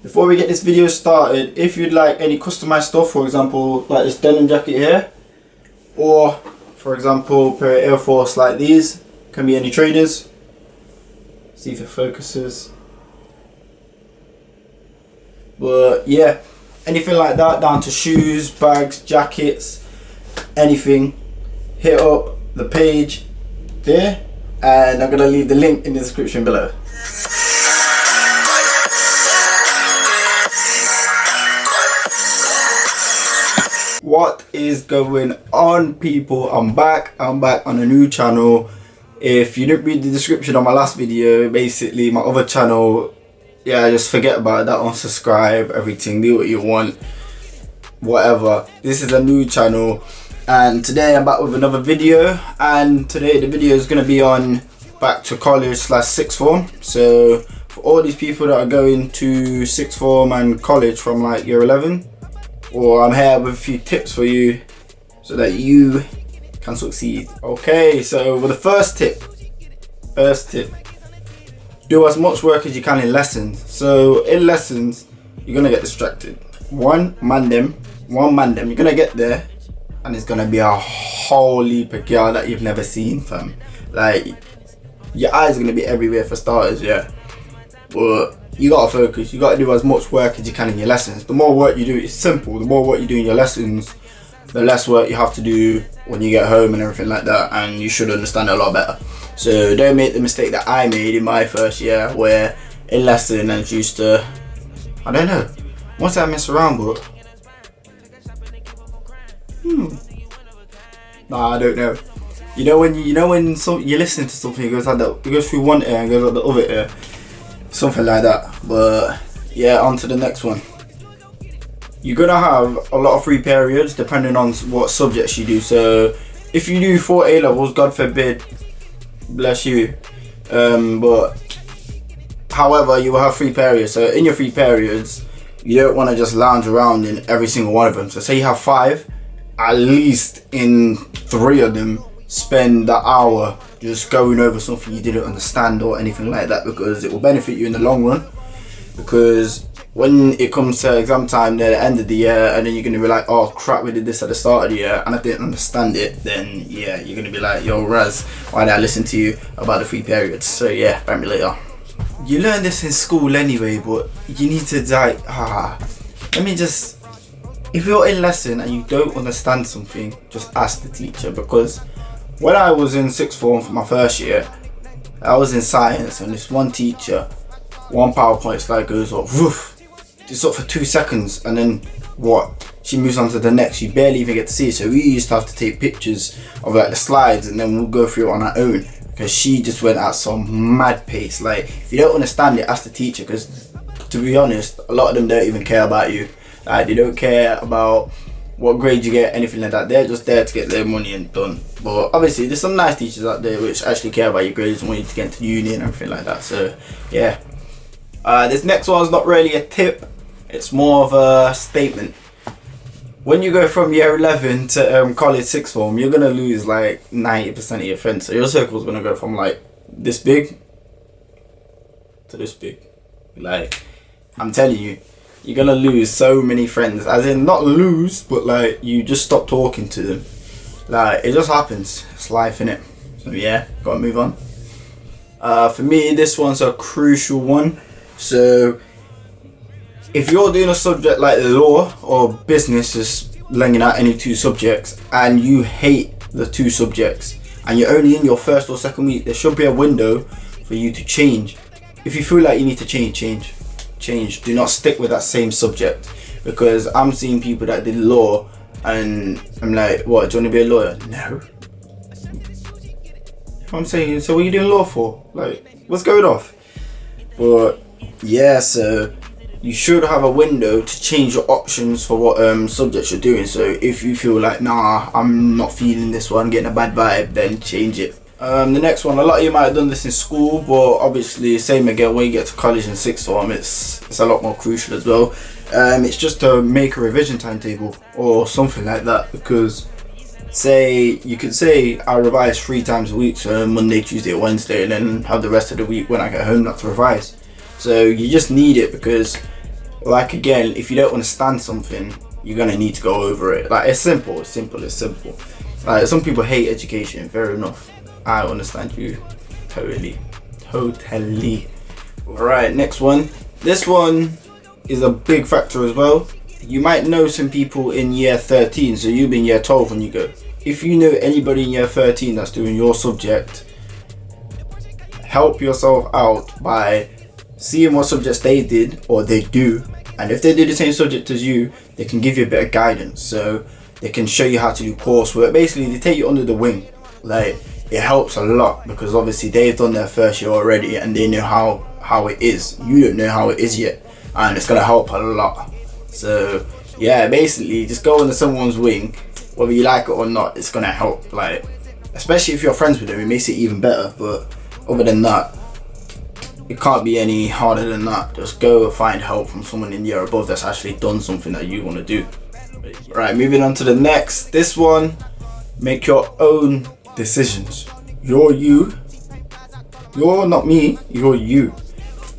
Before we get this video started, if you'd like any customized stuff, for example like this denim jacket here, or for example pair of Air Force like these, can be any trainers. See if it focuses. But yeah, anything like that, down to shoes, bags, jackets, anything, hit up the page there, and I'm gonna leave the link in the description below. What is going on, people? I'm back on a new channel. If you didn't read the description on my last video, basically my other channel, yeah, just forget about that, unsubscribe, everything, do what you want, whatever. This is a new channel, and today I'm back with another video, and today the video is going to be on back to college / sixth form. So for all these people that are going to sixth form and college from like year 11, or I'm here with a few tips for you so that you can succeed. Okay, so with the first tip, do as much work as you can in lessons. So in lessons, you're gonna get distracted. One man them, you're gonna get there and it's gonna be a whole heap of girl that you've never seen, fam. Like, your eyes are gonna be everywhere for starters, yeah. But you gotta focus, you gotta do as much work as you can in your lessons. The more work you do, it's simple, the more work you do in your lessons, the less work you have to do when you get home and everything like that, and you should understand it a lot better. So don't make the mistake that I made in my first year, where in lesson I used to, I don't know, once I mess around, but nah, I don't know. You know when you listen to something, it goes like that, it goes through one ear and goes out the other ear, something like that. But yeah, on to the next one. You're gonna have a lot of free periods depending on what subjects you do. So if you do 4 A levels, God forbid, bless you, but however, you will have free periods. So in your free periods, you don't want to just lounge around in every single one of them. So say you have 5, at least in 3 of them, spend that hour just going over something you didn't understand or anything like that, because it will benefit you in the long run. Because when it comes to exam time near the end of the year, and then you're going to be like, oh crap, we did this at the start of the year and I didn't understand it, then yeah, you're going to be like, yo Raz, why did I listen to you about the free periods? So yeah, bang me later. You learn this in school anyway, but you need to like, if you're in lesson and you don't understand something, just ask the teacher. Because when I was in sixth form for my first year, I was in science, and this one teacher, one PowerPoint slide goes up, woof, it's up for 2 seconds, and then what? She moves on to the next. You barely even get to see it. So we used to have to take pictures of like the slides, and then we'll go through it on our own, because she just went at some mad pace. Like, if you don't understand it, ask the teacher, because to be honest, a lot of them don't even care about you. Like, they don't care about what grade you get, anything like that. They're just there to get their money and done. But obviously there's some nice teachers out there which actually care about your grades and want you to get into uni and everything like that. So yeah, this next one's not really a tip, it's more of a statement. When you go from year 11 to college sixth form, you're gonna lose like 90% of your friends. So your circle's gonna go from like this big to this big. Like, I'm telling you, you're gonna lose so many friends. As in, not lose, but like, you just stop talking to them. Like, it just happens. It's life, innit? So yeah, gotta move on. For me, this one's a crucial one. So if you're doing a subject like law or business, just laying out any 2 subjects, and you hate the 2 subjects, and you're only in your first or second week, there should be a window for you to change. If you feel like you need to change. Do not stick with that same subject, because I'm seeing people that did law and I'm like, what, do you want to be a lawyer? No. I'm saying, so what are you doing law for? Like, what's going off? But yeah, so you should have a window to change your options for what subjects you're doing. So if you feel like, nah, I'm not feeling this one, getting a bad vibe, then change it. The next one, a lot of you might have done this in school, but obviously same again when you get to college and sixth form, it's a lot more crucial as well. It's just to make a revision timetable or something like that, because you could say I revise 3 times a week, so Monday, Tuesday, Wednesday, and then have the rest of the week when I get home not to revise. So you just need it, because like, again, if you don't understand something, you're gonna need to go over it. Like, it's simple. Like, some people hate education, fair enough. I understand you totally. Alright, next one. This one is a big factor as well. You might know some people in year 13, so you'll be in year 12 when you go. If you know anybody in year 13 that's doing your subject, help yourself out by seeing what subjects they did or they do, and if they do the same subject as you, they can give you a bit of guidance. So they can show you how to do coursework. Basically, they take you under the wing. Like, it helps a lot because obviously they've done their first year already and they know how it is. You don't know how it is yet, and it's gonna help a lot. So yeah, basically just go under someone's wing, whether you like it or not. It's gonna help, like, especially if you're friends with them, it makes it even better. But other than that, it can't be any harder than that. Just go find help from someone in year above that's actually done something that you want to do. Right, moving on to the next. This one, make your own decisions. You're you. You're not me, you're you.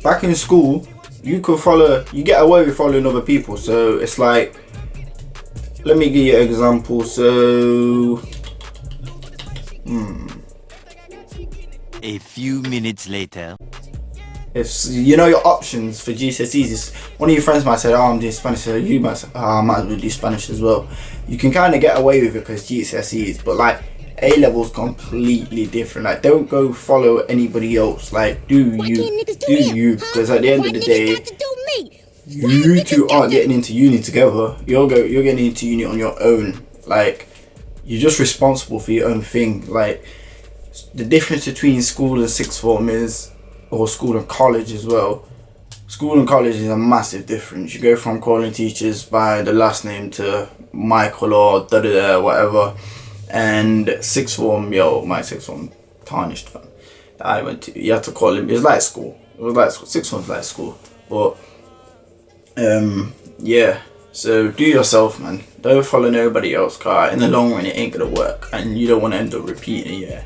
Back in school, you get away with following other people. So it's like, let me give you an example. So a few minutes later, if you know your options for GCSEs, one of your friends might say, oh, I'm doing Spanish, so you might say, oh, I might as well do Spanish as well. You can kind of get away with it because GCSEs, but like A levels completely different. Like, don't go follow anybody else. Like, do you, because at the end of the day, you two aren't getting into uni together. You're getting into uni on your own. Like, you're just responsible for your own thing. Like, the difference between school and sixth form is, or school and college as well. School and college is a massive difference. You go from calling teachers by the last name to Michael or da-da-da, whatever. And sixth form, my sixth form tarnished, fam, that I went to, you had to call him. It was like school. Sixth form's like school. But yeah, so do yourself, man. Don't follow nobody else, cause in the long run it ain't gonna work and you don't want to end up repeating it. Yeah.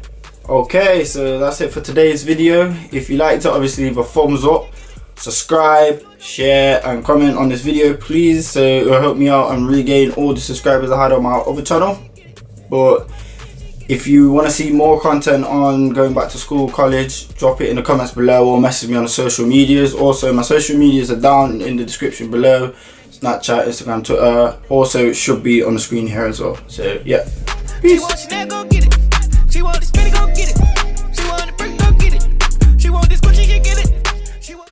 Okay, so that's it for today's video. If you liked it, obviously leave a thumbs up, subscribe, share and comment on this video please, so it will help me out and regain all the subscribers I had on my other channel. But if you want to see more content on going back to school, college, drop it in the comments below or message me on the social medias. Also, my social medias are down in the description below. Snapchat, Instagram, Twitter. Also, it should be on the screen here as well. So yeah, peace.